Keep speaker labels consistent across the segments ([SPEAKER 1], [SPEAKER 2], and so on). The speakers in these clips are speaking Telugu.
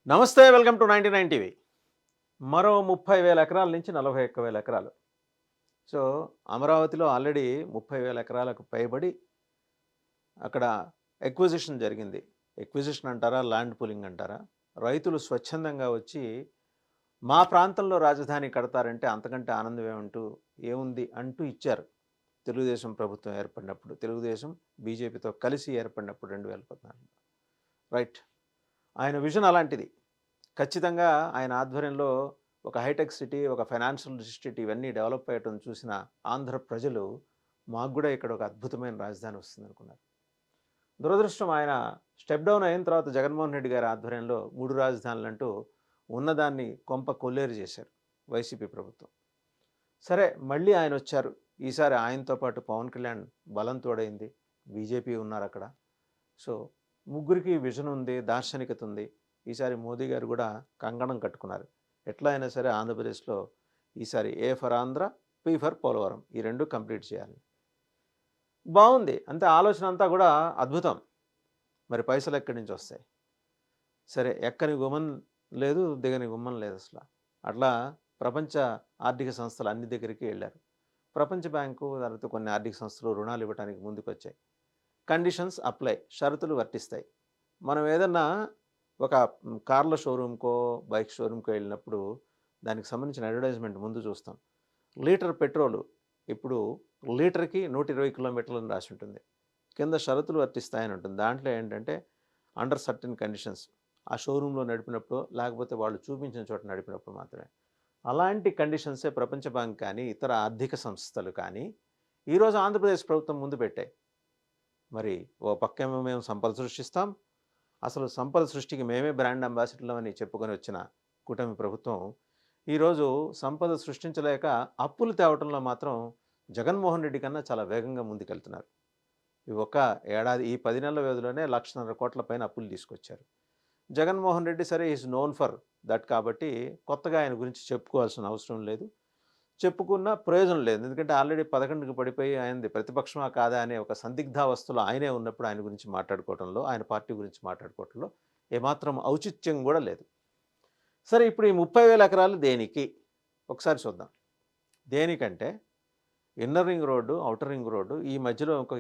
[SPEAKER 1] నమస్తే వెల్కమ్ టు 99 టీవీ. మరో 30,000 ఎకరాల నుంచి 41,000 ఎకరాలు. సో, అమరావతిలో ఆల్రెడీ 30,000 ఎకరాలకు పైబడి అక్కడ ఎక్విజిషన్ జరిగింది. ఎక్విజిషన్ అంటారా? ల్యాండ్ పూలింగ్ అంటారా? రైతులు స్వచ్ఛందంగా వచ్చి మా ప్రాంతంలో రాజధాని కడతారంటే అంతకంటే ఆనందం ఏముంది అంటూ ఇచ్చారు. తెలుగుదేశం ప్రభుత్వం ఏర్పడినప్పుడు. తెలుగుదేశం బీజేపీతో కలిసి ఏర్పడినప్పుడు 2014లో. రైట్. ఆయన విజన్ అలాంటిది. ఖచ్చితంగా ఆయన ఆధ్వర్యంలో ఒక హైటెక్ సిటీ, ఒక ఫైనాన్షియల్ డిస్ట్రిక్ట్ ఇవన్నీ డెవలప్ అయ్యటం చూసిన ఆంధ్ర ప్రజలు మాకు కూడా ఇక్కడ ఒక అద్భుతమైన రాజధాని వస్తుందనుకున్నారు. దురదృష్టం ఆయన స్టెప్ డౌన్ అయిన తర్వాత జగన్మోహన్ రెడ్డి గారి ఆధ్వర్యంలో 3 రాజధానులంటూ ఉన్నదాన్ని కొంప కొల్లేరు చేశారు వైసీపీ ప్రభుత్వం. సరే మళ్ళీ ఆయన వచ్చారు. ఈసారి ఆయనతో పాటు పవన్ కళ్యాణ్ బలం తోడైంది. బీజేపీ ఉన్నారక్కడ. సో, ముగ్గురికి విజన్ ఉంది, దార్శనికత ఉంది. ఈసారి మోదీ గారు కూడా కంకణం కట్టుకున్నారు. ఎట్లా అయినా సరే ఆంధ్రప్రదేశ్లో ఈసారి A for Andhra, P for Polavaram ఈ 2 కంప్లీట్ చేయాలి. బావుంది. అంతే ఆలోచన అంతా కూడా అద్భుతం. మరి పైసలు ఎక్కడి నుంచి వస్తాయి? సరే ఎక్కని గుమ్మం లేదు, దిగని గుమ్మం లేదసల. అట్లా ప్రపంచ ఆర్థిక సంస్థలు అన్ని దగ్గరికి వెళ్ళారు. ప్రపంచ బ్యాంకు తర్వాత కొన్ని ఆర్థిక సంస్థలు రుణాలు ఇవ్వడానికి ముందుకొచ్చాయి. కండిషన్స్ అప్లై, షరతులు వర్తిస్తాయి. మనం ఏదన్నా ఒక కార్ల షోరూమ్‌కో, బైక్ షోరూమ్‌కో వెళ్ళినప్పుడు దానికి సంబంధించిన అడ్వర్టైజ్‌మెంట్ ముందు చూస్తాం. లీటర్ పెట్రోలు ఇప్పుడు లీటర్‌కి 120 కిలోమీటర్లు అని రాసి ఉంటుంది. కింద షరతులు వర్తిస్తాయని ఉంటుంది. దాంట్లో ఏంటంటే అండర్ సర్టెన్ కండిషన్స్. ఆ షోరూమ్‌లో నడిపినప్పుడు లేకపోతే వాళ్ళు చూపించిన చోట నడిపినప్పుడు మాత్రమే. అలాంటి కండిషన్సే ప్రపంచ బ్యాంక్ కానీ, ఇతర ఆర్థిక సంస్థలు కానీ ఈరోజు ఆంధ్రప్రదేశ్ ప్రభుత్వం ముందు పెట్టాయి. మరి ఓ పక్కేమో మేము సంపద సృష్టిస్తాం. అసలు సంపద సృష్టికి మేమే బ్రాండ్ అంబాసిడర్లం అని చెప్పుకొని వచ్చిన కూటమి ప్రభుత్వం ఈరోజు సంపద సృష్టించలేక అప్పులు తేవటంలో మాత్రం జగన్మోహన్ రెడ్డి కన్నా చాలా వేగంగా ముందుకెళ్తున్నారు. ఈ ఒక్క ఏడాది ఈ 10 నెలల వ్యవధిలోనే 1,50,000 కోట్ల పైన అప్పులు తీసుకొచ్చారు. జగన్మోహన్ రెడ్డి సరే ఈజ్ నోన్ ఫర్ దట్ కాబట్టి కొత్తగా ఆయన గురించి చెప్పుకోవాల్సిన అవసరం లేదు. చెప్పుకున్న ప్రయోజనం లేదు. ఎందుకంటే ఆల్రెడీ 11కి పడిపోయి ఆయనది ప్రతిపక్షమా కాదా అనే ఒక సందిగ్ధావస్థలో ఆయనే ఉన్నప్పుడు ఆయన గురించి మాట్లాడుకోవటంలో, ఆయన పార్టీ గురించి మాట్లాడుకోవటంలో ఏమాత్రం ఔచిత్యం కూడా లేదు. సరే ఇప్పుడు ఈ 30,000 ఎకరాలు దేనికి? ఒకసారి చూద్దాం. దేనికంటే inner ring road, outer ring road ఈ మధ్యలో ఇంకో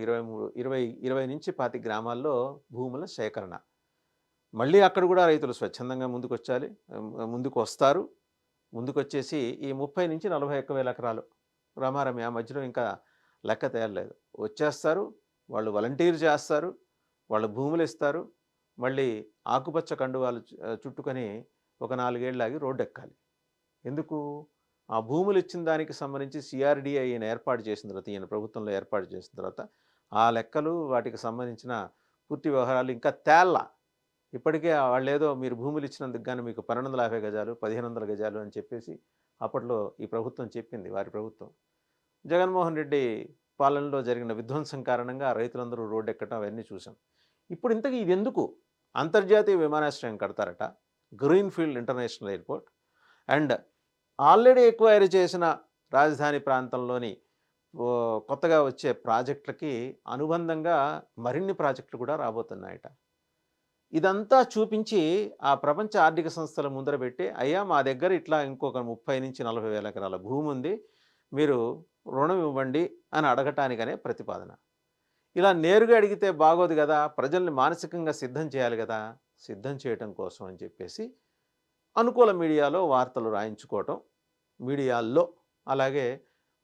[SPEAKER 1] 20 నుంచి 25 గ్రామాల్లో భూముల సేకరణ. మళ్ళీ అక్కడ కూడా రైతులు స్వచ్ఛందంగా ముందుకు వస్తారు. ముందుకొచ్చేసి ఈ 30,000-41,000 ఎకరాలు రమారమి ఆ మధ్యలో ఇంకా లెక్క తేలలేదు. వచ్చేస్తారు, వాళ్ళు వాలంటీర్ చేస్తారు, వాళ్ళు భూములు ఇస్తారు, మళ్ళీ ఆకుపచ్చ కండువాలు చుట్టుకొని ఒక 4 ఏళ్ళు ఆగి రోడ్డు ఎక్కాలి. ఎందుకు? ఆ భూములు ఇచ్చిన దానికి సంబంధించి సిఆర్‌డిఏ ఈయన ఏర్పాటు చేసిన తర్వాత, ఈయన ప్రభుత్వంలో ఏర్పాటు చేసిన తర్వాత ఆ లెక్కలు వాటికి సంబంధించిన పూర్తి వ్యవహారాలు ఇంకా తేల్లా. ఇప్పటికే వాళ్ళేదో మీరు భూములు ఇచ్చినందుకు గాను మీకు 1250 గజాలు, 1500 గజాలు అని చెప్పేసి అప్పట్లో ఈ ప్రభుత్వం చెప్పింది, వారి ప్రభుత్వం. జగన్మోహన్ రెడ్డి పాలనలో జరిగిన విధ్వంసం కారణంగా రైతులందరూ రోడ్డెక్కడం అవన్నీ చూసాం. ఇప్పుడు ఇంతకీ ఇదెందుకు? అంతర్జాతీయ విమానాశ్రయం కడతారట, greenfield international airport and already acquire చేసిన రాజధాని ప్రాంతంలోని కొత్తగా వచ్చే ప్రాజెక్టులకి అనుబంధంగా మరిన్ని ప్రాజెక్టులు కూడా రాబోతున్నాయట. ఇదంతా చూపించి ఆ ప్రపంచ ఆర్థిక సంస్థల ముందర పెట్టి, అయ్యా మా దగ్గర ఇట్లా ఇంకొక 30,000-40,000 ఎకరాల భూమి ఉంది, మీరు రుణం ఇవ్వండి అని అడగటానికనే ప్రతిపాదన. ఇలా నేరుగా అడిగితే బాగోదు కదా, ప్రజల్ని మానసికంగా సిద్ధం చేయాలి కదా, సిద్ధం చేయటం కోసం అని చెప్పేసి అనుకూల మీడియాలో వార్తలు రాయించుకోవటం, మీడియాల్లో అలాగే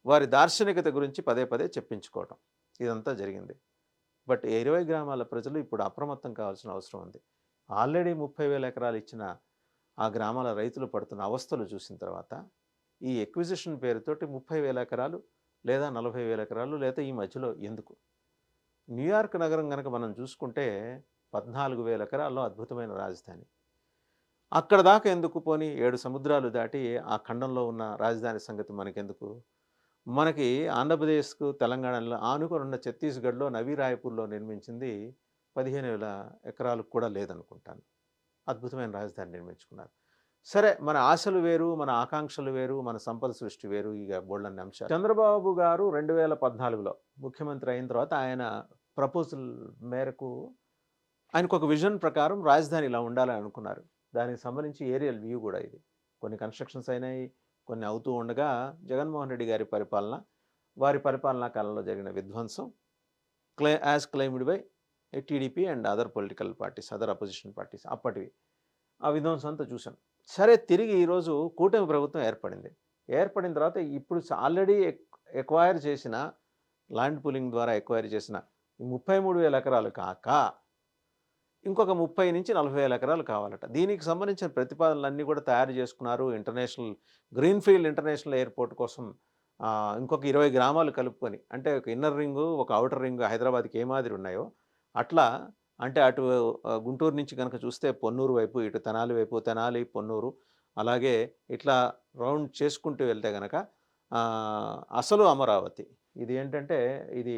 [SPEAKER 1] వారి దార్శనికత గురించి పదే పదే చెప్పించుకోవటం ఇదంతా జరిగింది. బట్ 20 గ్రామాల ప్రజలు ఇప్పుడు అప్రమత్తం కావాల్సిన అవసరం ఉంది. ఆల్రెడీ 30,000 ఎకరాలు ఇచ్చిన ఆ గ్రామాల రైతులు పడుతున్న అవస్థలు చూసిన తర్వాత ఈ ఎక్విజిషన్ పేరుతోటి 30,000 ఎకరాలు లేదా 40,000 ఎకరాలు లేదా ఈ మధ్యలో ఎందుకు? న్యూయార్క్ నగరం కనుక మనం చూసుకుంటే 14,000 ఎకరాల్లో అద్భుతమైన రాజధాని. అక్కడ దాకా ఎందుకు? పోనీ 7 సముద్రాలు దాటి ఆ ఖండంలో ఉన్న రాజధాని సంగతి మనకెందుకు? మనకి ఆంధ్రప్రదేశ్‌కు, తెలంగాణలో ఆనుకొనున్న ఛత్తీస్‌గఢ్‌లో నవీ రాయ్‌పూర్‌లో నిర్మించింది 15,000 ఎకరాలకు కూడా లేదనుకుంటాను. అద్భుతమైన రాజధాని నిర్మించుకున్నారు. సరే మన ఆశలు వేరు, మన ఆకాంక్షలు వేరు, మన సంపద సృష్టి వేరు, ఇక బోలెడన్ని అంశాలు. చంద్రబాబు గారు 2014లో ముఖ్యమంత్రి అయిన తర్వాత ఆయన ప్రపోజల్ మేరకు ఆయనకొక విజన్ ప్రకారం రాజధాని ఇలా ఉండాలని అనుకున్నారు. దానికి సంబంధించి ఏరియల్ వ్యూ కూడా ఇది. కొన్ని కన్‌స్ట్రక్షన్స్ అయినాయి. కొన్ని అవుతూ ఉండగా జగన్మోహన్ రెడ్డి గారి పరిపాలన, వారి పరిపాలనా కాలంలో జరిగిన విధ్వంసం as claimed by TDP and other political parties, other opposition parties అప్పటివి. ఆ విధ్వంసం అంతా చూసాం. సరే తిరిగి ఈరోజు కూటమి ప్రభుత్వం ఏర్పడింది. ఏర్పడిన తర్వాత ఇప్పుడు ఆల్రెడీ ఎక్వైర్ చేసిన ల్యాండ్ పూలింగ్ ద్వారా ఎక్వైర్ చేసిన ఈ 33,000 ఎకరాలు కాక ఇంకొక 30-40,000 ఎకరాలు కావాలట. దీనికి సంబంధించిన ప్రతిపాదనలన్నీ కూడా తయారు చేసుకున్నారు. గ్రీన్‌ఫీల్డ్ ఇంటర్నేషనల్ ఎయిర్‌పోర్ట్ కోసం ఇంకొక 20 గ్రామాలు కలుపుకొని, అంటే ఒక ఇన్నర్ రింగు, ఒక ఔటర్ రింగ్ హైదరాబాద్‌కి ఏ మాదిరి ఉన్నాయో అట్లా, అంటే అటు గుంటూరు నుంచి గనక చూస్తే పొన్నూరు వైపు, ఇటు తెనాలి వైపు, తెనాలి, పొన్నూరు, అలాగే ఇట్లా రౌండ్ చేసుకుంటూ వెళ్తే గనక అసలు అమరావతి. ఇది ఏంటంటే ఇది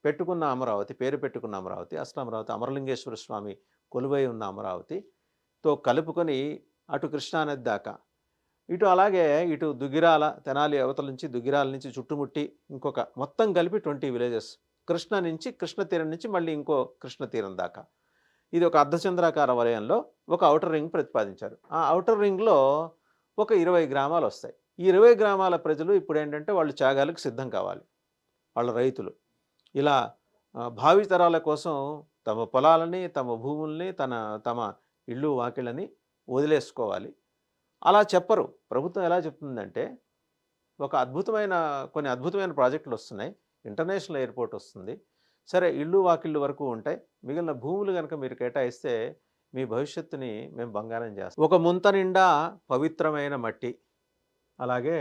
[SPEAKER 1] పెట్టుకున్న అమరావతి, పేరు పెట్టుకున్న అమరావతి, అసలు అమరావతి అమరలింగేశ్వర స్వామి కొలువై ఉన్న అమరావతితో కలుపుకొని అటు కృష్ణానది దాకా, ఇటు అలాగే ఇటు దుగ్గిరాల, తెనాలి అవతల నుంచి దుగ్గిరాల నుంచి చుట్టుముట్టి ఇంకొక మొత్తం కలిపి 20 విలేజెస్. కృష్ణ తీరం నుంచి మళ్ళీ ఇంకో కృష్ణ తీరం దాకా. ఇది ఒక అర్ధచంద్రాకార వలయంలో ఒక ఔటర్ రింగ్ ప్రతిపాదించారు. ఆ ఔటర్ రింగ్‌లో ఒక 20 గ్రామాలు వస్తాయి. ఈ 20 గ్రామాల ప్రజలు ఇప్పుడేంటంటే వాళ్ళు త్యాగాలకు సిద్ధం కావాలి. వాళ్ళ రైతులు. ఇలా భావితరాల కోసం తమ పొలాలని, తమ భూముల్ని, తమ ఇళ్ళు వాకిళ్ళని వదిలేసుకోవాలి. అలా చెప్పరు. ప్రభుత్వం ఎలా చెప్తుందంటే కొన్ని అద్భుతమైన ప్రాజెక్టులు వస్తున్నాయి. ఇంటర్నేషనల్ ఎయిర్‌పోర్ట్ వస్తుంది. సరే ఇళ్ళు వాకిళ్ళు వరకు ఉంటాయి. మిగిలిన భూములు గనక మీరు కేటాయిస్తే మీ భవిష్యత్తుని మేము బంగారం చేస్తాం. ఒక ముంత నిండా పవిత్రమైన మట్టి, అలాగే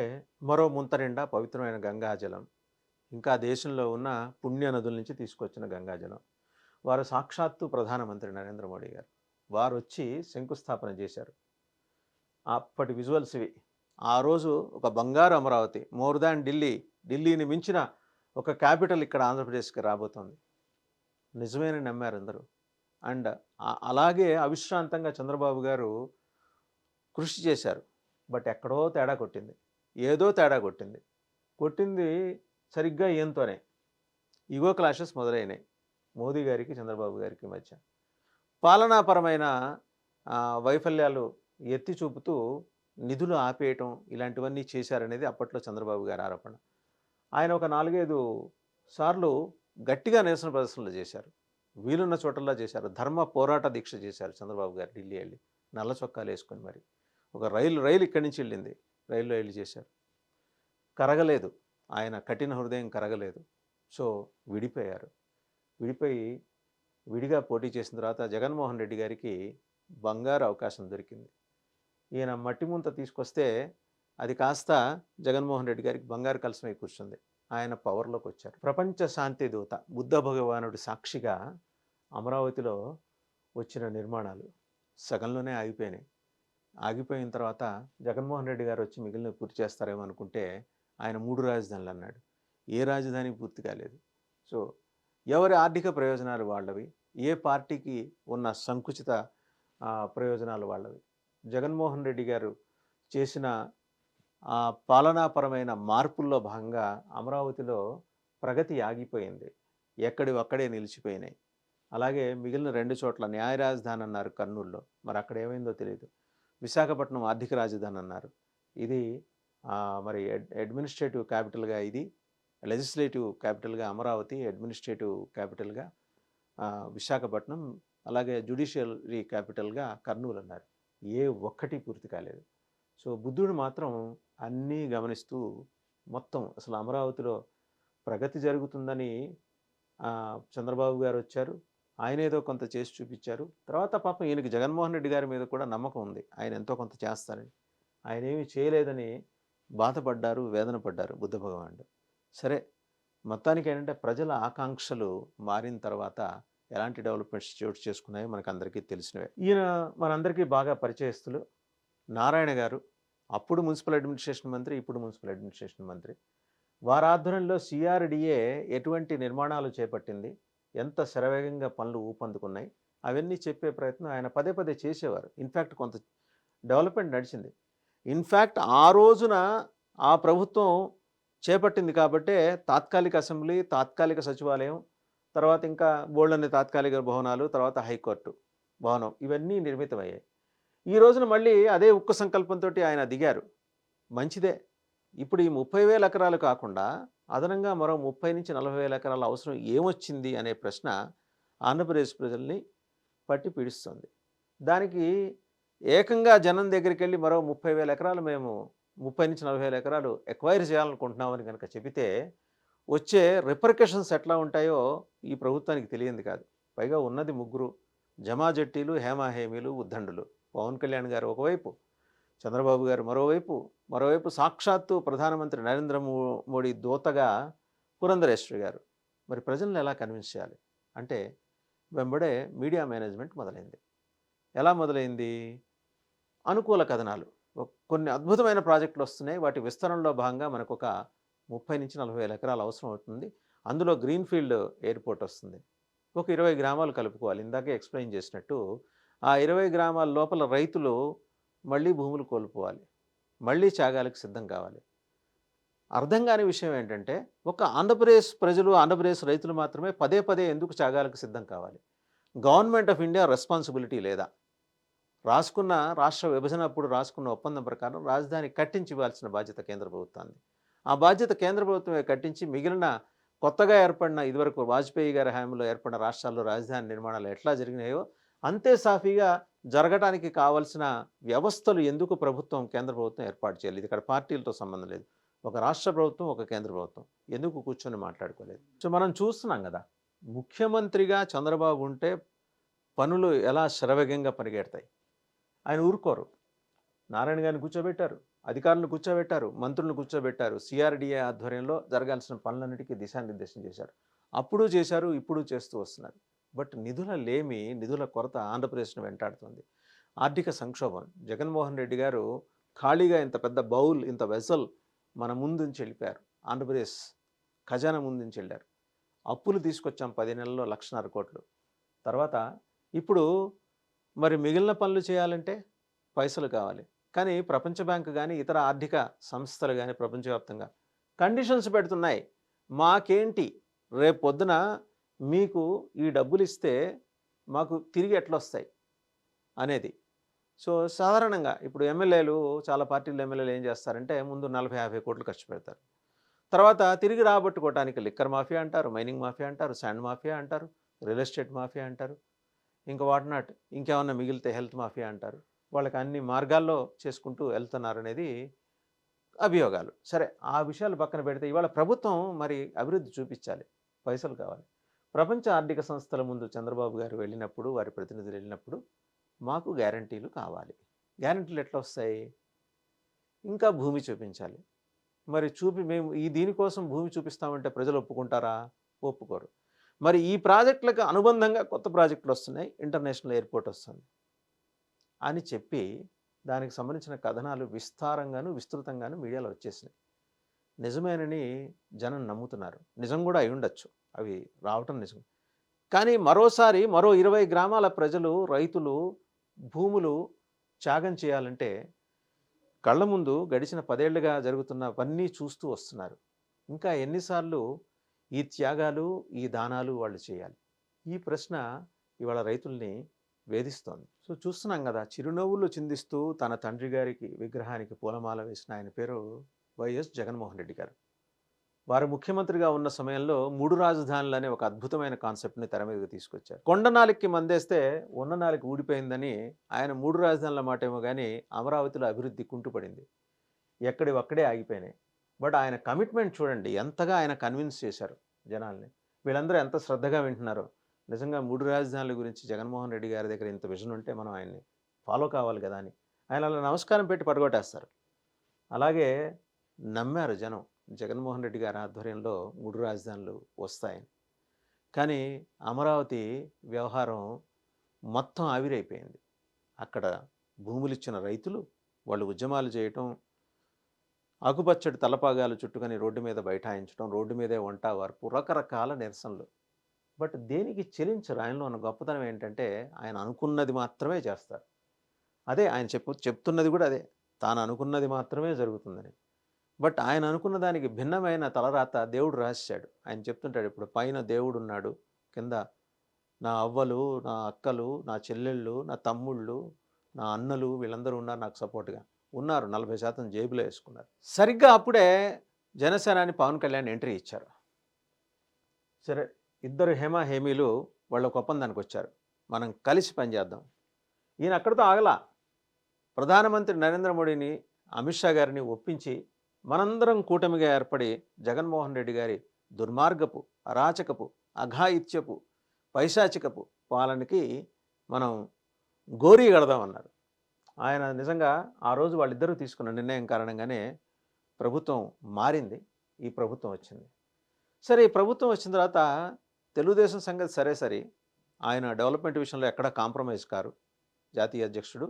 [SPEAKER 1] మరో ముంత నిండా పవిత్రమైన గంగాజలం, ఇంకా దేశంలో ఉన్న పుణ్య నదుల నుంచి తీసుకొచ్చిన గంగాజలం. వారు సాక్షాత్తు ప్రధానమంత్రి నరేంద్ర మోడీ గారు. వారొచ్చి శంకుస్థాపన చేశారు. అప్పటి విజువల్స్ ఇవి. ఆ రోజు ఒక బంగారు అమరావతి, మోర్ దాన్ ఢిల్లీని మించిన ఒక క్యాపిటల్ ఇక్కడ ఆంధ్రప్రదేశ్‌కి రాబోతోంది. నిజమేనని నమ్మారు అందరూ. అండ్ అలాగే అవిశ్రాంతంగా చంద్రబాబు గారు కృషి చేశారు. బట్ ఎక్కడో తేడా కొట్టింది. ఏదో తేడా కొట్టింది. కొట్టింది సరిగ్గా ఈయనతోనే. ఇగో క్లాషెస్ మొదలైనాయి మోదీ గారికి, చంద్రబాబు గారికి మధ్య. పాలనాపరమైన వైఫల్యాలు ఎత్తి చూపుతూ నిధులు ఆపేయటం ఇలాంటివన్నీ చేశారనేది అప్పట్లో చంద్రబాబు గారి ఆరోపణ. ఆయన ఒక 4-5 సార్లు గట్టిగా నిరసన ప్రదర్శనలు చేశారు. వీలున్న చోటల్లా చేశారు. ధర్మ పోరాట దీక్ష చేశారు చంద్రబాబు గారు ఢిల్లీ వెళ్ళి. నల్ల చొక్కాలు వేసుకొని మరి. ఒక రైలు ఇక్కడి నుంచి వెళ్ళింది. రైల్లో వెళ్ళి చేశారు. కరగలేదు. ఆయన కఠిన హృదయం కరగలేదు. సో విడిపోయారు. విడిగా పోటీ చేసిన తర్వాత జగన్మోహన్ రెడ్డి గారికి బంగారు అవకాశం దొరికింది. ఈయన మట్టి ముంత తీసుకొస్తే అది కాస్త జగన్మోహన్ రెడ్డి గారికి బంగారు కలశమై కూర్చుంది. ఆయన పవర్లోకి వచ్చారు. ప్రపంచ శాంతి దూత బుద్ధ భగవానుడి సాక్షిగా అమరావతిలో వచ్చిన నిర్మాణాలు సగంలోనే ఆగిపోయినాయి. ఆగిపోయిన తర్వాత జగన్మోహన్ రెడ్డి గారు వచ్చి మిగిలిన పూర్తి చేస్తారేమో అనుకుంటే ఆయన 3 రాజధానులు అన్నాడు. ఏ రాజధాని పూర్తి కాలేదు. సో ఎవరి ఆర్థిక ప్రయోజనాలు వాళ్ళవి, ఏ పార్టీకి ఉన్న సంకుచిత ప్రయోజనాలు వాళ్ళవి. జగన్మోహన్ రెడ్డి గారు చేసిన పాలనాపరమైన మార్పుల్లో భాగంగా అమరావతిలో ప్రగతి ఆగిపోయింది. ఎక్కడివి అక్కడే నిలిచిపోయినాయి. అలాగే మిగిలిన 2 చోట్ల న్యాయ రాజధాని అన్నారు కర్నూలులో. మరి అక్కడ ఏమైందో తెలియదు. విశాఖపట్నం ఆర్థిక రాజధాని అన్నారు. ఇది మరి అడ్మినిస్ట్రేటివ్ క్యాపిటల్గా ఇది, లెజిస్లేటివ్ క్యాపిటల్గా అమరావతి, అడ్మినిస్ట్రేటివ్ క్యాపిటల్గా విశాఖపట్నం, అలాగే జ్యుడిషియరీ క్యాపిటల్గా కర్నూలు అన్నారు. ఏ ఒక్కటి పూర్తి కాలేదు. సో బుద్ధుడు మాత్రం అన్నీ గమనిస్తూ మొత్తం అసలు అమరావతిలో ప్రగతి జరుగుతుందని చంద్రబాబు గారు వచ్చారు. ఆయన ఏదో కొంత చేసి చూపించారు. తర్వాత పాపం ఈయనకి జగన్మోహన్ రెడ్డి గారి మీద కూడా నమ్మకం ఉంది. ఆయన ఎంతో కొంత చేస్తారని. ఆయన ఏమీ చేయలేదని బాధపడ్డారు, వేదన పడ్డారు బుద్ధ భగవానుడు. సరే మొత్తానికి ఏంటంటే ప్రజల ఆకాంక్షలు మారిన తర్వాత ఎలాంటి డెవలప్మెంట్స్ చోటు చేసుకున్నాయో మనకు అందరికీ తెలిసినవే. ఈయన మనందరికీ బాగా పరిచయస్తులు. నారాయణ గారు అప్పుడు మున్సిపల్ అడ్మినిస్ట్రేషన్ మంత్రి, ఇప్పుడు మున్సిపల్ అడ్మినిస్ట్రేషన్ మంత్రి. వారి ఆధ్వర్యంలో సిఆర్డిఏ ఎటువంటి నిర్మాణాలు చేపట్టింది, ఎంత శరవేగంగా పనులు ఊపందుకున్నాయి, అవన్నీ చెప్పే ప్రయత్నం ఆయన పదే పదే చేసేవారు. ఇన్ఫ్యాక్ట్ కొంత డెవలప్మెంట్ నడిచింది. ఇన్ఫ్యాక్ట్ ఆ రోజున ఆ ప్రభుత్వం చేపట్టింది కాబట్టే తాత్కాలిక అసెంబ్లీ, తాత్కాలిక సచివాలయం, తర్వాత ఇంకా బోల్డన్ని తాత్కాలిక భవనాలు, తర్వాత హైకోర్టు భవనం ఇవన్నీ నిర్మితమయ్యాయి. ఈ రోజున మళ్ళీ అదే ఉక్కు సంకల్పంతో ఆయన దిగారు. మంచిదే. ఇప్పుడు ఈ 30,000 ఎకరాలు కాకుండా అదనంగా మరో 30,000-40,000 ఎకరాల అవసరం ఏమొచ్చింది అనే ప్రశ్న ఆంధ్రప్రదేశ్ ప్రజల్ని పట్టి పీడిస్తుంది. దానికి ఏకంగా జనం దగ్గరికెళ్ళి మరో 30,000 ఎకరాలు మేము 30,000-40,000 ఎకరాలు ఎక్వైర్ చేయాలనుకుంటున్నామని గనక చెబితే వచ్చే రిపర్కషన్స్ ఎట్లా ఉంటాయో ఈ ప్రభుత్వానికి తెలియంది కాదు. పైగా ఉన్నది ముగ్గురు జమాజట్టీలు, హేమాహేమీలు, ఉద్దండులు. పవన్ కళ్యాణ్ గారు ఒకవైపు, చంద్రబాబు గారు మరోవైపు సాక్షాత్తు ప్రధానమంత్రి నరేంద్ర మోడీ దూతగా పురంధరేశ్వరి గారు. మరి ప్రజలను ఎలా కన్విన్స్ చేయాలి అంటే వెంబడే మీడియా మేనేజ్మెంట్ మొదలైంది. ఎలా మొదలైంది? అనుకూల కథనాలు. కొన్ని అద్భుతమైన ప్రాజెక్టులు వస్తున్నాయి. వాటి విస్తరణలో భాగంగా మనకొక 30,000-40,000 ఎకరాలు అవసరం అవుతుంది. అందులో గ్రీన్‌ఫీల్డ్ ఎయిర్‌పోర్ట్ వస్తుంది. ఒక 20 గ్రామాలు కలుపుకోవాలి. ఇందాకే ఎక్స్‌ప్లెయిన్ చేసినట్టు ఆ 20 గ్రామాల లోపల రైతులు మళ్ళీ భూములు కోల్పోవాలి. మళ్ళీ త్యాగాలకు సిద్ధం కావాలి. అర్థం కాని విషయం ఏంటంటే ఒక ఆంధ్రప్రదేశ్ ప్రజలు, ఆంధ్రప్రదేశ్ రైతులు మాత్రమే పదే పదే ఎందుకు త్యాగాలకు సిద్ధం కావాలి? గవర్నమెంట్ ఆఫ్ ఇండియా రెస్పాన్సిబిలిటీ లేదా? రాసుకున్న రాష్ట్ర విభజన అప్పుడు రాసుకున్న ఒప్పందం ప్రకారం రాజధాని కట్టించి ఇవ్వాల్సిన బాధ్యత కేంద్ర ప్రభుత్వాన్ని. ఆ బాధ్యత కేంద్ర ప్రభుత్వమే కట్టించి మిగిలిన కొత్తగా ఏర్పడిన ఇదివరకు వాజ్పేయి గారి హయాంలో ఏర్పడిన రాష్ట్రాల్లో రాజధాని నిర్మాణాలు ఎట్లా జరిగినాయో అంతే సాఫీగా జరగటానికి కావలసిన వ్యవస్థలు ఎందుకు ప్రభుత్వం కేంద్ర ప్రభుత్వం ఏర్పాటు చేయాలి? ఇది ఇక్కడ పార్టీలతో సంబంధం లేదు. ఒక రాష్ట్ర ప్రభుత్వం, ఒక కేంద్ర ప్రభుత్వం ఎందుకు కూర్చొని మాట్లాడుకోలేదు? సో మనం చూస్తున్నాం కదా, ముఖ్యమంత్రిగా చంద్రబాబు ఉంటే పనులు ఎలా శరవేగంగా పరిగెడతాయి. ఆయన ఊరుకోరు. నారాయణ గారిని కూర్చోబెట్టారు, అధికారులను కూర్చోబెట్టారు, మంత్రులను కూర్చోబెట్టారు. సిఆర్డీఏ ఆధ్వర్యంలో జరగాల్సిన పనులన్నిటికీ దిశానిర్దేశం చేశారు. అప్పుడు చేశారు, ఇప్పుడు చేస్తూ వస్తున్నారు. బట్ నిధుల లేమి, నిధుల కొరత ఆంధ్రప్రదేశ్ను వెంటాడుతుంది. ఆర్థిక సంక్షోభం. జగన్మోహన్ రెడ్డి గారు ఖాళీగా ఇంత పెద్ద బౌల్, ఇంత వెసల్ మన ముందుంచి వెళ్ళిపోయారు. ఆంధ్రప్రదేశ్ ఖజానా ముందుంచి వెళ్ళారు. అప్పులు తీసుకొచ్చాం 10 నెలల్లో 1,50,000 కోట్లు. తర్వాత ఇప్పుడు మరి మిగిలిన పనులు చేయాలంటే పైసలు కావాలి. కానీ ప్రపంచ బ్యాంకు కానీ ఇతర ఆర్థిక సంస్థలు కానీ ప్రపంచవ్యాప్తంగా కండిషన్స్ పెడుతున్నాయి. మాకేంటి రేపు పొద్దున మీకు ఈ డబ్బులు ఇస్తే మాకు తిరిగి ఎట్లొస్తాయి అనేది. సో సాధారణంగా ఇప్పుడు ఎమ్మెల్యేలు, చాలా పార్టీల ఎమ్మెల్యేలు ఏం చేస్తారంటే ముందు 40-50 కోట్లు ఖర్చు పెడతారు. తర్వాత తిరిగి రాబట్టుకోవటానికి లిక్కర్ మాఫియా అంటారు, మైనింగ్ మాఫియా అంటారు, శాండ్ మాఫియా అంటారు, రియల్ ఎస్టేట్ మాఫియా అంటారు, ఇంకా వాట్ నాట్, ఇంకేమన్నా మిగిలితే హెల్త్ మాఫియా అంటారు. వాళ్ళకి అన్ని మార్గాల్లో చేసుకుంటూ వెళ్తున్నారనేది అభియోగాలు. సరే, ఆ విషయాలు పక్కన పెడితే ఇవాళ ప్రభుత్వం మరి అభివృద్ధి చూపించాలి, పైసలు కావాలి. ప్రపంచ ఆర్థిక సంస్థల ముందు చంద్రబాబు గారు వెళ్ళినప్పుడు, వారి ప్రతినిధులు వెళ్ళినప్పుడు మాకు గ్యారంటీలు కావాలి. గ్యారంటీలు ఎట్లా వస్తాయి? ఇంకా భూమి చూపించాలి. మరి మేము దీనికోసం భూమి చూపిస్తామంటే ప్రజలు ఒప్పుకుంటారా? ఒప్పుకోరు. మరి ఈ ప్రాజెక్టులకు అనుబంధంగా కొత్త ప్రాజెక్టులు వస్తున్నాయి, ఇంటర్నేషనల్ ఎయిర్పోర్ట్ వస్తుంది అని చెప్పి దానికి సంబంధించిన కథనాలు విస్తారంగాను, విస్తృతంగాను మీడియాలో వచ్చేసినాయి. నిజమేనని జనం నమ్ముతున్నారు. నిజం కూడా అయి ఉండొచ్చు, అవి రావటం నిజం. కానీ మరోసారి మరో 20 గ్రామాల ప్రజలు, రైతులు భూములు త్యాగం చేయాలంటే కళ్ళ ముందు గడిచిన 10 ఏళ్లుగా జరుగుతున్నవన్నీ చూస్తూ వస్తున్నారు. ఇంకా ఎన్నిసార్లు ఈ త్యాగాలు, ఈ దానాలు వాళ్ళు చేయాలి? ఈ ప్రశ్న ఇవాళ రైతుల్ని వేధిస్తోంది. సో చూస్తున్నాం కదా, చిరునవ్వులు చిందిస్తూ తన తండ్రి గారికి విగ్రహానికి పూలమాల వేసిన ఆయన పేరు వైఎస్ జగన్మోహన్ రెడ్డి గారు. వారు ముఖ్యమంత్రిగా ఉన్న సమయంలో 3 రాజధానులు అనే ఒక అద్భుతమైన కాన్సెప్ట్ని తెర మీదకి తీసుకొచ్చారు. కొండ నాలికి మందేస్తే ఉన్న నాలికి ఊడిపోయిందని ఆయన 3 రాజధానుల మాట ఏమో కానీ అమరావతిలో అభివృద్ధి కుంటుపడింది. ఎక్కడివక్కడే ఆగిపోయినాయి. బట్ ఆయన కమిట్మెంట్ చూడండి, ఎంతగా ఆయన కన్విన్స్ చేశారు జనాల్ని. వీళ్ళందరూ ఎంత శ్రద్ధగా వింటున్నారో. నిజంగా 3 రాజధానుల గురించి జగన్మోహన్ రెడ్డి గారి దగ్గర ఇంత విజన్ ఉంటే మనం ఆయన్ని ఫాలో కావాలి కదా అని ఆయన అలా నమస్కారం పెట్టి పడగొట్టేస్తారు. అలాగే నమ్మారు జనం జగన్మోహన్ రెడ్డి గారి ఆధ్వర్యంలో 3 రాజధానులు వస్తాయని. కానీ అమరావతి వ్యవహారం మొత్తం ఆవిరైపోయింది. అక్కడ భూములు ఇచ్చిన రైతులు వాళ్ళు ఉద్యమాలు చేయటం, ఆకుపచ్చడి తలపాగాలు చుట్టుకొని రోడ్డు మీద బైఠాయించడం, రోడ్డు మీదే వంట వార్పు, రకరకాల నిరసనలు. బట్ దేనికి చెలించరు. ఆయనలో ఉన్న గొప్పతనం ఏంటంటే ఆయన అనుకున్నది మాత్రమే చేస్తారు. అదే ఆయన చెప్తున్నది కూడా అదే, తాను అనుకున్నది మాత్రమే జరుగుతుందని. బట్ ఆయన అనుకున్న దానికి భిన్నమైన తలరాత దేవుడు రాశాడు. ఆయన చెప్తుంటాడు, ఇప్పుడు పైన దేవుడు ఉన్నాడు, కింద నా అవ్వలు, నా అక్కలు, నా చెల్లెళ్ళు, నా తమ్ముళ్ళు, నా అన్నలు వీళ్ళందరూ ఉన్నారు నాకు సపోర్ట్‌గా. ఉన్నారు 40% జేబులో యేసుకున్నారు. సరిగ్గా అప్పుడే జనసేనాని పవన్ కళ్యాణ్ ఎంట్రీ ఇచ్చారు. సరే, ఇద్దరు హేమీలు వాళ్ళ ఒక ఒప్పందానికొచ్చారు. మనం కలిసి పనిచేద్దాం. ఈయన అక్కడితో ఆగలా. ప్రధానమంత్రి నరేంద్ర మోడీని, అమిత్ షా గారిని ఒప్పించి మనందరం కూటమిగా ఏర్పడి జగన్మోహన్ రెడ్డి గారి దుర్మార్గపు, అరాచకపు, అఘాయిత్యపు, పైశాచికపు పాలనకి మనం గోరీ కడదామన్నారు. ఆయన నిజంగా ఆ రోజు వాళ్ళిద్దరూ తీసుకున్న నిర్ణయం కారణంగానే ప్రభుత్వం మారింది. ఈ ప్రభుత్వం వచ్చింది. సరే, ఈ ప్రభుత్వం వచ్చిన తర్వాత తెలుగుదేశం సంగతి సరే, ఆయన డెవలప్మెంట్ విషయంలో ఎక్కడా కాంప్రమైజ్ కారు జాతీయ అధ్యక్షుడు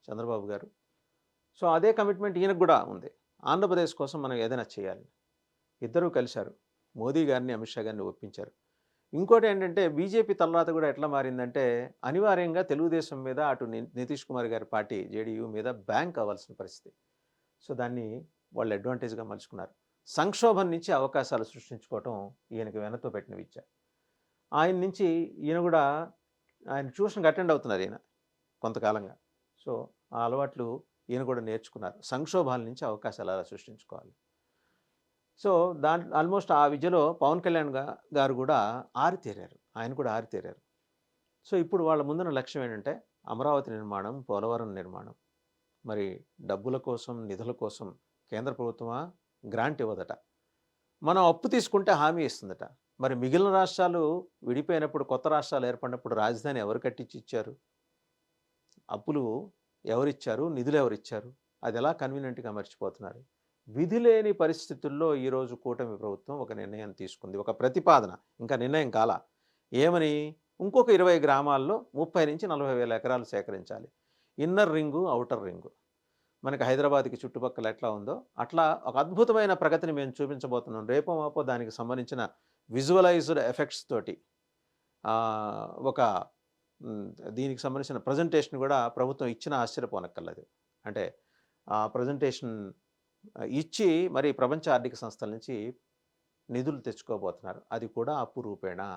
[SPEAKER 1] చంద్రబాబు గారు. సో అదే కమిట్మెంట్ ఈయనకు కూడా ఉంది. ఆంధ్రప్రదేశ్ కోసం మనం ఏదైనా చేయాలి. ఇద్దరూ కలిశారు. మోదీ గారిని, అమిత్ షా గారిని ఒప్పించారు. ఇంకోటి ఏంటంటే బీజేపీ తలరాత కూడా ఎట్లా మారిందంటే అనివార్యంగా తెలుగుదేశం మీద, అటు నితీష్ కుమార్ గారి పార్టీ జేడీయూ మీద బ్యాంక్ అవ్వాల్సిన పరిస్థితి. సో దాన్ని వాళ్ళు అడ్వాంటేజ్గా మలుచుకున్నారు. సంక్షోభం నుంచి అవకాశాలు సృష్టించుకోవటం ఈయనకి వెనతో పెట్టిన విద్య. ఆయన నుంచి ఈయన కూడా ఆయన ట్యూషన్కి అటెండ్ అవుతున్నారు ఈయన కొంతకాలంగా. సో ఆ అలవాట్లు ఈయన కూడా నేర్చుకున్నారు. సంక్షోభాల నుంచి అవకాశాలు అలా సృష్టించుకోవాలి. సో ఆల్మోస్ట్ ఆ విద్యలో పవన్ కళ్యాణ్ గారు కూడా ఆరితేరారు. ఆయన కూడా ఆరితేరారు. సో ఇప్పుడు వాళ్ళ ముందున్న లక్ష్యం ఏంటంటే అమరావతి నిర్మాణం, పోలవరం నిర్మాణం. మరి డబ్బుల కోసం, నిధుల కోసం కేంద్ర ప్రభుత్వమా గ్రాంట్ ఇవ్వదట. మనం అప్పు తీసుకుంటే హామీ ఇస్తుందట. మరి మిగిలిన రాష్ట్రాలు విడిపోయినప్పుడు, కొత్త రాష్ట్రాలు ఏర్పడినప్పుడు రాజధాని ఎవరు కట్టించి ఇచ్చారు? అప్పులు ఎవరిచ్చారు? నిధులు ఎవరిచ్చారు? అది ఎలా కన్వీనియంట్గా మర్చిపోతున్నారు. విధి లేని పరిస్థితుల్లో ఈరోజు కూటమి ప్రభుత్వం ఒక నిర్ణయం తీసుకుంది. ఒక ప్రతిపాదన, ఇంకా నిర్ణయం కాలా. ఏమని? ఇంకొక 20 గ్రామాల్లో 30 నుంచి 40 వేల ఎకరాలు సేకరించాలి. Inner ring, outer ring. మనకి హైదరాబాద్కి చుట్టుపక్కల ఎట్లా ఉందో అట్లా ఒక అద్భుతమైన ప్రగతిని మేము చూపించబోతున్నాం. రేపో మాపో దానికి సంబంధించిన విజువలైజ్డ్ ఎఫెక్ట్స్ తోటి ఒక దీనికి సంబంధించిన ప్రజెంటేషన్ కూడా ప్రభుత్వం ఇచ్చిన ఆశ్చర్యపోనక్కర్లేదు. అంటే ఆ ప్రజెంటేషన్ ఇచ్చి మరి ప్రపంచ ఆర్థిక సంస్థల నుంచి నిధులు తెచ్చుకోబోతున్నారు. అది కూడా అప్పు రూపేణా.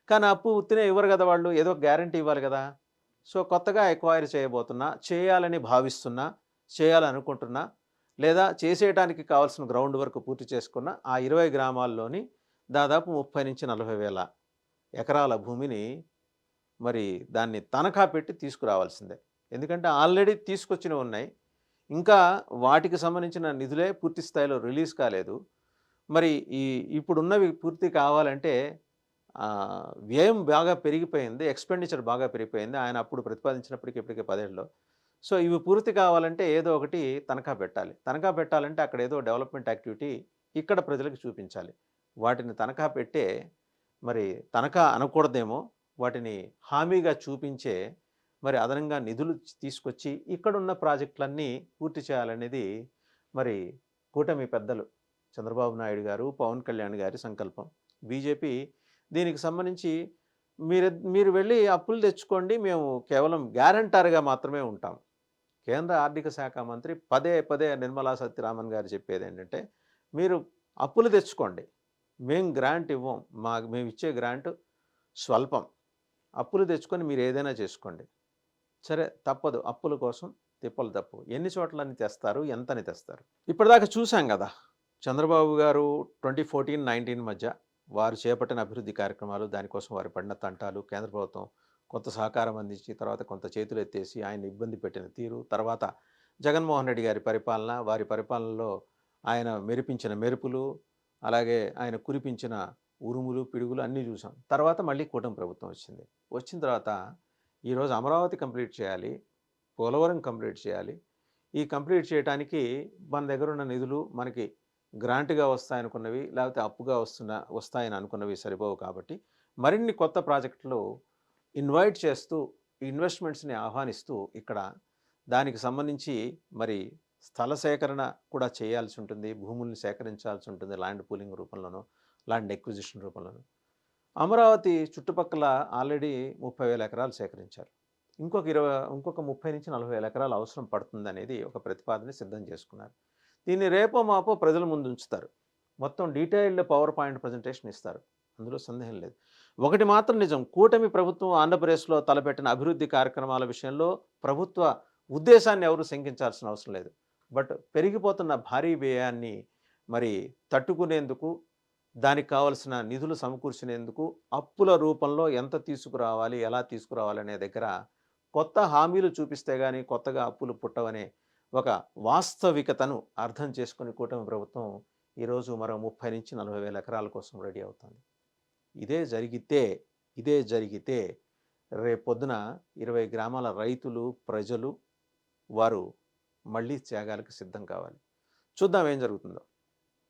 [SPEAKER 1] కానీ అప్పు ఉత్తినే ఇవ్వరు కదా వాళ్ళు, ఏదో గ్యారంటీ ఇవ్వాలి కదా. సో కొత్తగా ఎక్వైర్ చేయబోతున్నా, చేయాలని భావిస్తున్నా, చేయాలనుకుంటున్నా, లేదా చేసేయడానికి కావాల్సిన గ్రౌండ్ వర్క్ పూర్తి చేసుకున్న ఆ 20 గ్రామాల్లోని దాదాపు 30 నుంచి 40 వేల ఎకరాల భూమిని మరి దాన్ని తనఖా పెట్టి తీసుకురావాల్సిందే. ఎందుకంటే ఆల్రెడీ తీసుకొచ్చినవి ఉన్నాయి. ఇంకా వాటికి సంబంధించిన నిధులే పూర్తి స్థాయిలో రిలీజ్ కాలేదు. మరి ఇప్పుడున్నవి పూర్తి కావాలంటే వ్యయం బాగా పెరిగిపోయింది, ఎక్స్పెండిచర్ బాగా పెరిగిపోయింది. ఆయన అప్పుడు ప్రతిపాదించినప్పటికీ ఇప్పటికే 10 ఏళ్ళలో. సో ఇవి పూర్తి కావాలంటే ఏదో ఒకటి తనఖా పెట్టాలి. తనఖా పెట్టాలంటే అక్కడ ఏదో డెవలప్మెంట్ యాక్టివిటీ ఇక్కడ ప్రజలకు చూపించాలి. వాటిని తనఖా పెట్టే, మరి తనఖా అనకూడదేమో, వాటిని హామీగా చూపించే మరి అదనంగా నిధులు తీసుకొచ్చి ఇక్కడున్న ప్రాజెక్టులన్నీ పూర్తి చేయాలనేది మరి కూటమి పెద్దలు చంద్రబాబు నాయుడు గారు, పవన్ కళ్యాణ్ గారి సంకల్పం. బీజేపీ దీనికి సంబంధించి మీరు వెళ్ళి అప్పులు తెచ్చుకోండి, మేము కేవలం గ్యారంటర్గా మాత్రమే ఉంటాం. కేంద్ర ఆర్థిక శాఖ మంత్రి పదే నిర్మలా సీతారామన్ గారు చెప్పేది ఏంటంటే మీరు అప్పులు తెచ్చుకోండి, మేము గ్రాంట్ ఇవ్వం, మేము ఇచ్చే గ్రాంట్ స్వల్పం. అప్పులు తెచ్చుకొని మీరు ఏదైనా చేసుకోండి. సరే, తప్పదు, అప్పుల కోసం తిప్పలు తప్పు. ఎన్ని చోట్లని తెస్తారు, ఎంతని తెస్తారు? ఇప్పటిదాకా చూసాం కదా, చంద్రబాబు గారు 2014-19 మధ్య వారు చేపట్టిన అభివృద్ధి కార్యక్రమాలు, దానికోసం వారు పడిన తంటాలు, కేంద్ర ప్రభుత్వం కొంత సహకారం అందించి తర్వాత కొంత చేతులు ఎత్తేసి ఆయన ఇబ్బంది పెట్టిన తీరు, తర్వాత జగన్మోహన్ రెడ్డి గారి పరిపాలన, వారి పరిపాలనలో ఆయన మెరిపించిన మెరుపులు, అలాగే ఆయన కురిపించిన ఉరుములు, పిడుగులు అన్నీ చూసాం. తర్వాత మళ్ళీ కూటమి ప్రభుత్వం వచ్చింది. వచ్చిన తర్వాత ఈరోజు అమరావతి కంప్లీట్ చేయాలి, పోలవరం కంప్లీట్ చేయాలి. ఈ కంప్లీట్ చేయడానికి మన దగ్గర ఉన్న నిధులు మనకి గ్రాంట్గా వస్తాయనుకున్నవి, లేకపోతే అప్పుగా వస్తాయని అనుకున్నవి సరిపోవు. కాబట్టి మరిన్ని కొత్త ప్రాజెక్టులు ఇన్వైట్ చేస్తూ, ఇన్వెస్ట్మెంట్స్ని ఆహ్వానిస్తూ ఇక్కడ దానికి సంబంధించి మరి స్థల సేకరణ కూడా చేయాల్సి ఉంటుంది, భూముల్ని సేకరించాల్సి ఉంటుంది, ల్యాండ్ పూలింగ్ రూపంలోనూ, ల్యాండ్ ఎక్విజిషన్ రూపంలోనూ. అమరావతి చుట్టుపక్కల ఆల్రెడీ 30,000 ఎకరాలు సేకరించారు. ఇంకొక 30 నుంచి 40,000 ఎకరాలు అవసరం పడుతుంది అనేది ఒక ప్రతిపాదన సిద్ధం చేసుకున్నారు. దీన్ని రేపో మాపో ప్రజల ముందు ఉంచుతారు. మొత్తం డీటెయిల్డ్ పవర్ పాయింట్ ప్రజెంటేషన్ ఇస్తారు, అందులో సందేహం లేదు. ఒకటి మాత్రం నిజం, కూటమి ప్రభుత్వం ఆంధ్రప్రదేశ్లో తలపెట్టిన అభివృద్ధి కార్యక్రమాల విషయంలో ప్రభుత్వ ఉద్దేశాన్ని ఎవరు శంకించాల్సిన అవసరం లేదు. బట్ పెరిగిపోతున్న భారీ వ్యయాన్ని మరి తట్టుకునేందుకు, దానికి కావాల్సిన నిధులు సమకూర్చినేందుకు అప్పుల రూపంలో ఎంత తీసుకురావాలి, ఎలా తీసుకురావాలనే దగ్గర కొత్త హామీలు చూపిస్తే గాని కొత్తగా అప్పులు పుట్టవనే ఒక వాస్తవికతను అర్థం చేసుకొని కూటమి ప్రభుత్వం ఈరోజు మరో 30,000-40,000 ఎకరాల కోసం రెడీ అవుతుంది. ఇదే జరిగితే, ఇదే జరిగితే రేపొద్దున 20 గ్రామాల రైతులు, ప్రజలు వారు మళ్ళీ త్యాగాలకు సిద్ధం కావాలి. చూద్దాం ఏం జరుగుతుందో.